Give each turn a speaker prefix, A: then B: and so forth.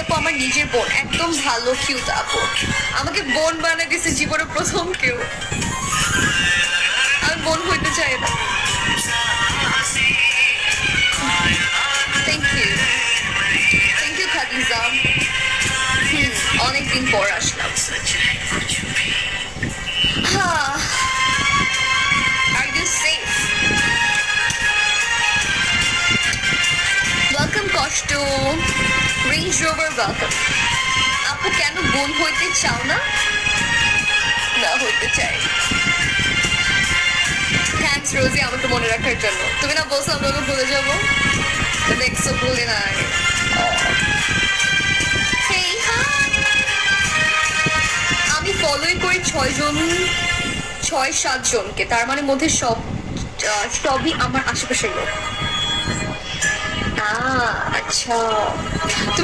A: আপু আমার নিজের বোন, একদম ভালো কিউট আপু, আমাকে বোন বানাই দিয়েছে জীবনে প্রথম কেউ। আমি বোন হইতে চাই না। Thank you, thank you Khadija. অনেকদিন পর আসলাম। হ্যাঁ, আর ইউ সেফ? ওয়েলকাম কষ্ট, রেঞ্জ রোভার ওয়েলকাম। আপু কেন বোন হইতে চাও না? না হইতে চাই। থ্যাংকস রোজি আমাকে মনে রাখার জন্য। তুমি না বলছো আমাকে ভুলে যাবো, দেখছো ভুলে নাই। Hey, hi! আমি ফলোই করি 6-7 জনকে, তার মানে মধ্যে সবই আমার আশেপাশের লোক। আচ্ছা, তুমি